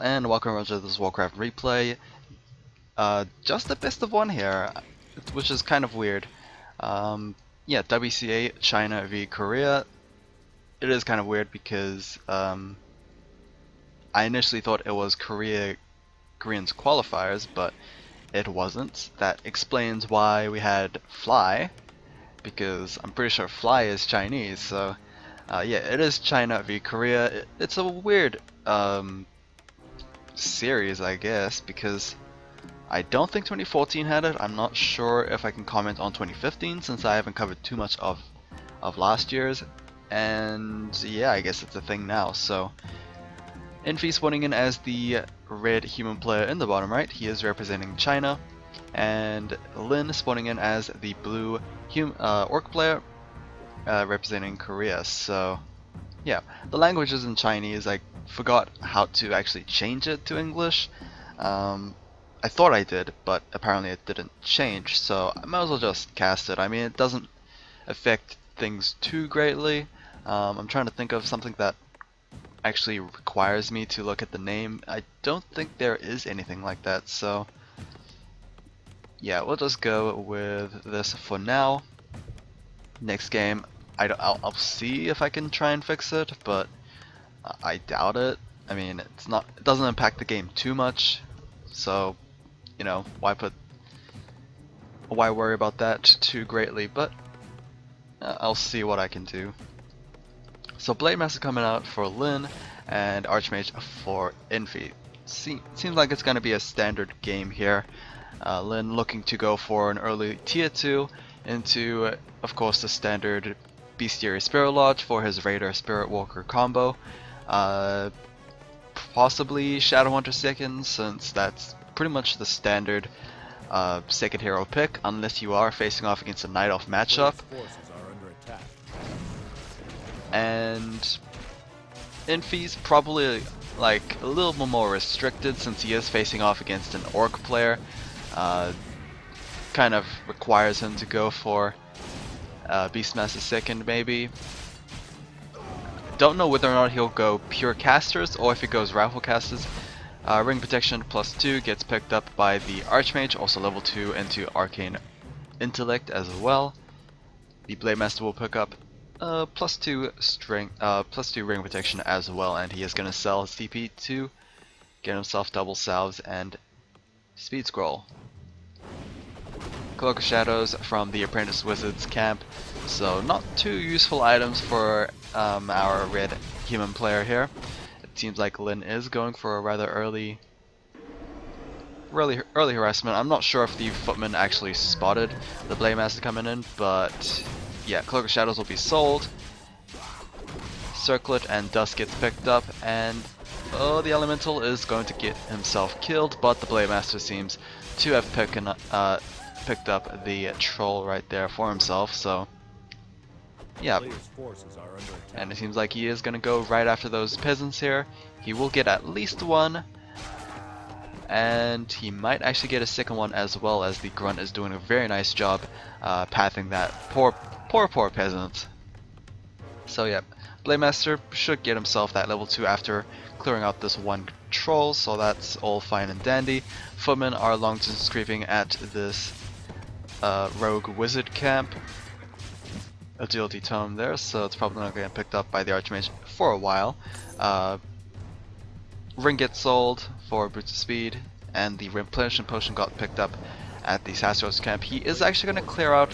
And welcome everyone to this Warcraft replay. Just the best of one here, which is kind of weird. Yeah, WCA China v Korea. It is kind of weird because I initially thought it was Koreans qualifiers, but it wasn't. That explains why we had Fly, because I'm pretty sure Fly is Chinese. So yeah, it is China v Korea. It's a weird series, I guess, because I don't think 2014 had it. I'm not sure if I can comment on 2015 since I haven't covered too much of last year's. And yeah, I guess it's a thing now. So Infi spawning in as the red human player in the bottom right. He is representing China. And Lin spawning in as the blue orc player representing Korea. So yeah, the language is in Chinese. I forgot how to actually change it to English. I thought I did, but apparently it didn't change, so I might as well just cast it. I mean, it doesn't affect things too greatly. I'm trying to think of something that actually requires me to look at the name. I don't think there is anything like that, so yeah, we'll just go with this for now. Next game, I'll see if I can try and fix it, but I doubt it. I mean, it doesn't impact the game too much, so you know, why worry about that too greatly, but I'll see what I can do. So Blade Master coming out for Lin and Archmage for Infi. Seems like it's going to be a standard game here. Lin looking to go for an early tier 2 into, of course, the standard Bestiary Spirit Lodge for his Raider Spirit Walker combo. Possibly Shadow Hunter second, since that's pretty much the standard second hero pick, unless you are facing off against a Night Elf matchup. And Infi's probably like a little bit more restricted since he is facing off against an Orc player. Kind of requires him to go for Beastmaster second maybe. Don't know whether or not he'll go pure casters or if he goes rifle casters. Ring protection +2 gets picked up by the Archmage, also level 2 into Arcane Intellect as well. The Blade Master will pick up +2 strength, +2 ring protection as well, and he is going to sell his CP to get himself double salves and speed scroll. Cloak of Shadows from the Apprentice Wizard's camp, so not too useful items for our red human player here. It seems like Lin is going for a rather early harassment. I'm not sure if the footman actually spotted the Blade Master coming in, but yeah, Cloak of Shadows will be sold. Circlet and Dust gets picked up, and the Elemental is going to get himself killed, but the Blade Master seems to have picked up the troll right there for himself, so yeah. And it seems like he is going to go right after those peasants here. He will get at least one, and he might actually get a second one as well, as the Grunt is doing a very nice job pathing that poor peasant. So yeah, Blade Master should get himself that level 2 after clearing out this one troll, so that's all fine and dandy. Footmen are long distance creeping at this rogue wizard camp. Agility tome there, so it's probably not going to get picked up by the Archmage for a while. Ring gets sold for boost of speed, and the replenishment potion got picked up at the Sasros camp. He is actually going to clear out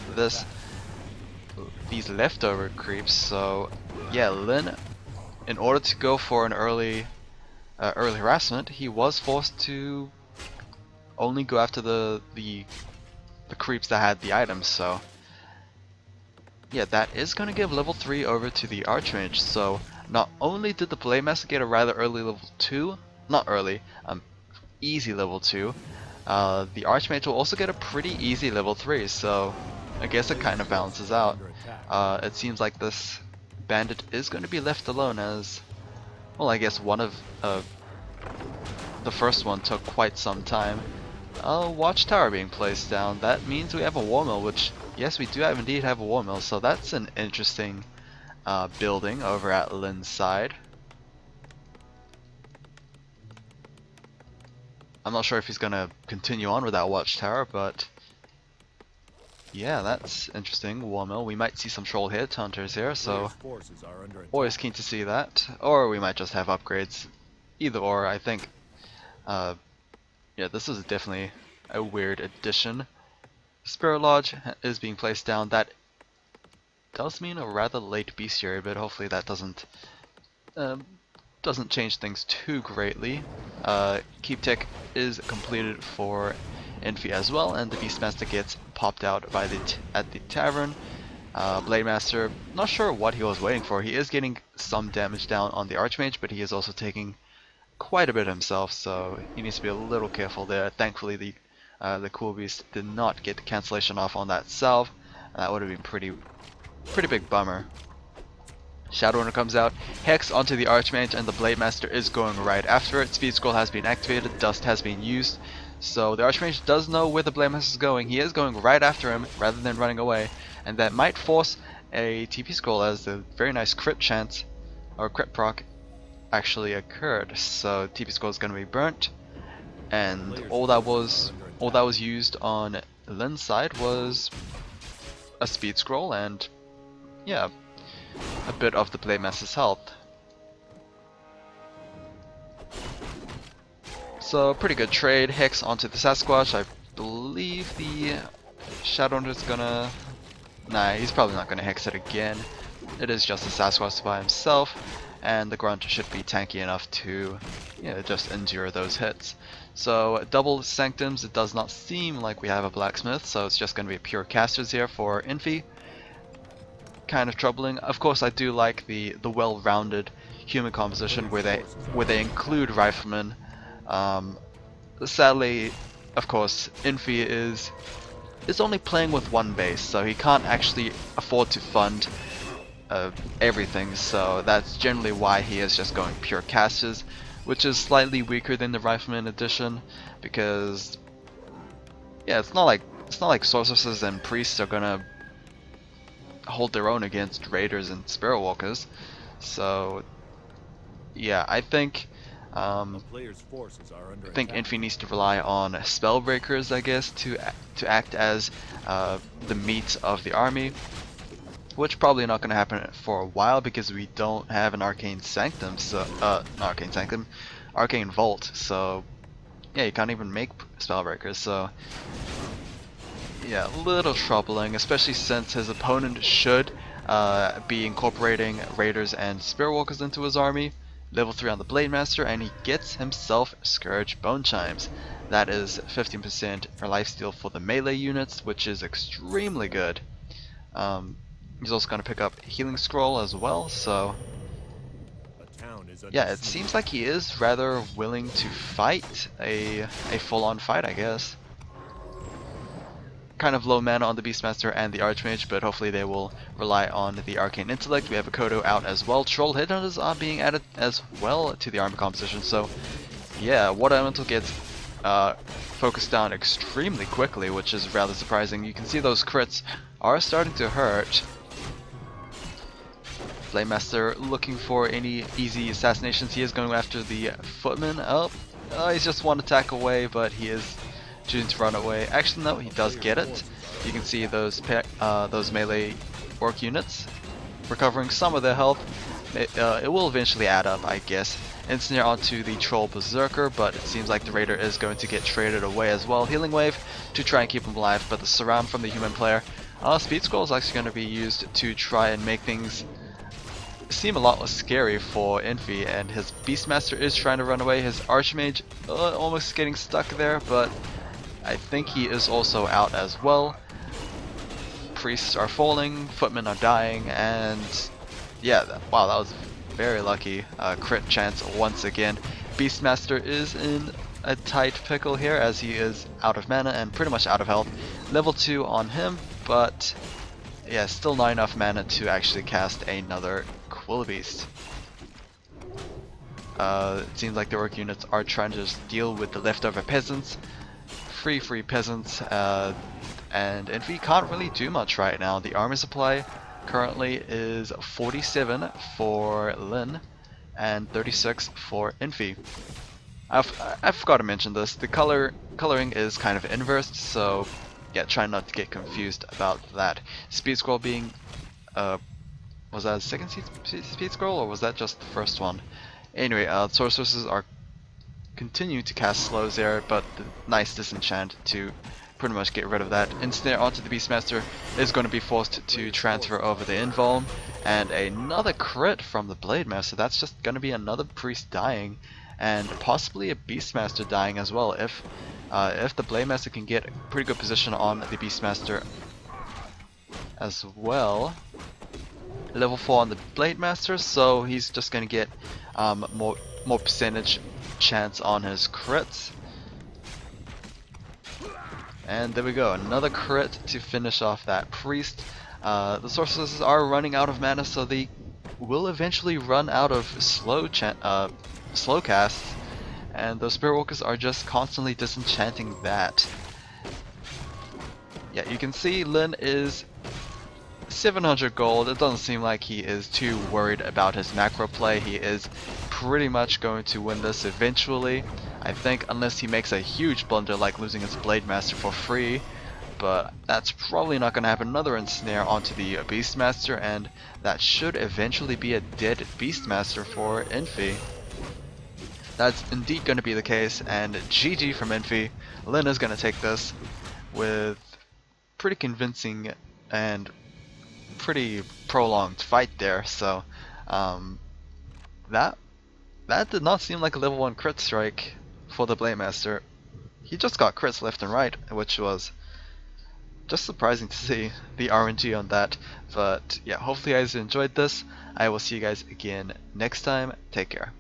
these leftover creeps, so yeah, Lin, in order to go for an early harassment, he was forced to only go after the creeps that had the items, so yeah, that is going to give level 3 over to the Archmage. So not only did the Blade Master get a rather early level 2, not early, easy level 2, the Archmage will also get a pretty easy level 3, so I guess it kind of balances out. It seems like this bandit is going to be left alone, as well, I guess one of the first one took quite some time. Watchtower being placed down. That means we have a war mill, which, yes, we do indeed have a war mill, so that's an interesting building over at Lin's side. I'm not sure if he's gonna continue on with that watchtower, but yeah, that's interesting. Warmill. We might see some troll hit hunters here, so always keen to see that. Or we might just have upgrades. Either or, I think. Yeah, this is definitely a weird addition. Spirit Lodge is being placed down. That does mean a rather late bestiary, but hopefully that doesn't change things too greatly. Keep Tech is completed for Infi as well, and the Beastmaster gets popped out by at the tavern. Blademaster, not sure what he was waiting for. He is getting some damage down on the Archmage, but he is also taking quite a bit himself, so he needs to be a little careful there. Thankfully, the Cool Beast did not get the cancellation off on that salve, and that would have been pretty big bummer. Shadowrunner comes out, Hex onto the Archmage, and the Blademaster is going right after it. Speed Scroll has been activated, Dust has been used, so the Archmage does know where the Blademaster is going. He is going right after him rather than running away, and that might force a TP Scroll as the very nice crit chance, or crit proc, actually occurred. So TP Scroll is going to be burnt, and all that was used on Lin's side was a Speed Scroll and yeah, a bit of the Blademaster's health. So pretty good trade. Hex onto the Sasquatch. I believe the Shadowrunner is gonna... Nah, he's probably not gonna Hex it again. It is just a Sasquatch by himself, and the Grunt should be tanky enough to just endure those hits. So double Sanctums, it does not seem like we have a Blacksmith, so it's just gonna be pure casters here for Infi. Kind of troubling. Of course, I do like the well-rounded human composition where they include riflemen. Sadly, of course, Infi is only playing with one base, so he can't actually afford to fund everything. So that's generally why he is just going pure casters, which is slightly weaker than the rifleman edition, because yeah, it's not like sorceresses and priests are gonna hold their own against raiders and spirit walkers. So yeah, I think Infi needs to rely on spellbreakers, I guess, to act as the meat of the army, which probably not going to happen for a while because we don't have an arcane sanctum, so not arcane sanctum, arcane vault. So yeah, you can't even make spellbreakers. So yeah, a little troubling, especially since his opponent should be incorporating raiders and spirit walkers into his army. Level 3 on the Blademaster, and he gets himself Scourge Bone Chimes. That is 15% lifesteal for the melee units, which is extremely good. He's also going to pick up Healing Scroll as well, so yeah, it seems like he is rather willing to fight a full-on fight, I guess. Kind of low mana on the Beastmaster and the Archmage, but hopefully they will rely on the Arcane Intellect. We have a Kodo out as well. Troll Headhunters are being added as well to the army composition, so yeah, Water Elemental gets focused down extremely quickly, which is rather surprising. You can see those crits are starting to hurt. Blademaster looking for any easy assassinations. He is going after the Footman. Oh, he's just one attack away, but he is choosing to run away. Actually, no, he does get it. You can see those melee orc units recovering some of their health. It will eventually add up, I guess. Ensnare onto the Troll Berserker, but it seems like the Raider is going to get traded away as well. Healing Wave to try and keep him alive, but the surround from the human player. Speed Scroll is actually going to be used to try and make things seem a lot less scary for Infi, and his Beastmaster is trying to run away. His Archmage almost getting stuck there, but I think he is also out as well. Priests are falling, footmen are dying, and yeah, wow, that was very lucky. Crit chance once again. Beastmaster is in a tight pickle here as he is out of mana and pretty much out of health. Level 2 on him, but yeah, still not enough mana to actually cast another Quillbeast. It seems like the orc units are trying to just deal with the leftover peasants. Free peasants, and Infi can't really do much right now. The armor supply currently is 47 for Lin and 36 for Infi. I forgot to mention this. The coloring is kind of inversed, so yeah, try not to get confused about that. Speed scroll being was that a second speed scroll or was that just the first one? Anyway, sorceresses are continuing to cast slows there, but the nice disenchant to pretty much get rid of that. Ensnare onto the Beastmaster is going to be forced to transfer over the invuln, and another crit from the Blademaster. That's just going to be another priest dying, and possibly a Beastmaster dying as well. If the Blademaster can get a pretty good position on the Beastmaster as well. Level 4 on the Blademaster, so he's just going to get more percentage chance on his crits. And there we go, another crit to finish off that priest. The sorceresses are running out of mana, so they will eventually run out of slow casts, and those spirit walkers are just constantly disenchanting that. Yeah, you can see Lin is 700 gold. It doesn't seem like he is too worried about his macro play. He is pretty much going to win this eventually, I think, unless he makes a huge blunder like losing his Blademaster for free, but that's probably not going to happen. Another ensnare onto the Beastmaster, and that should eventually be a dead Beastmaster for Infi. That's indeed going to be the case, and GG from Infi. Lin is going to take this with pretty convincing and pretty prolonged fight there, so that did not seem like a level 1 crit strike for the Blademaster. He just got crits left and right, which was just surprising to see the RNG on that. But yeah, hopefully you guys enjoyed this. I will see you guys again next time. Take care.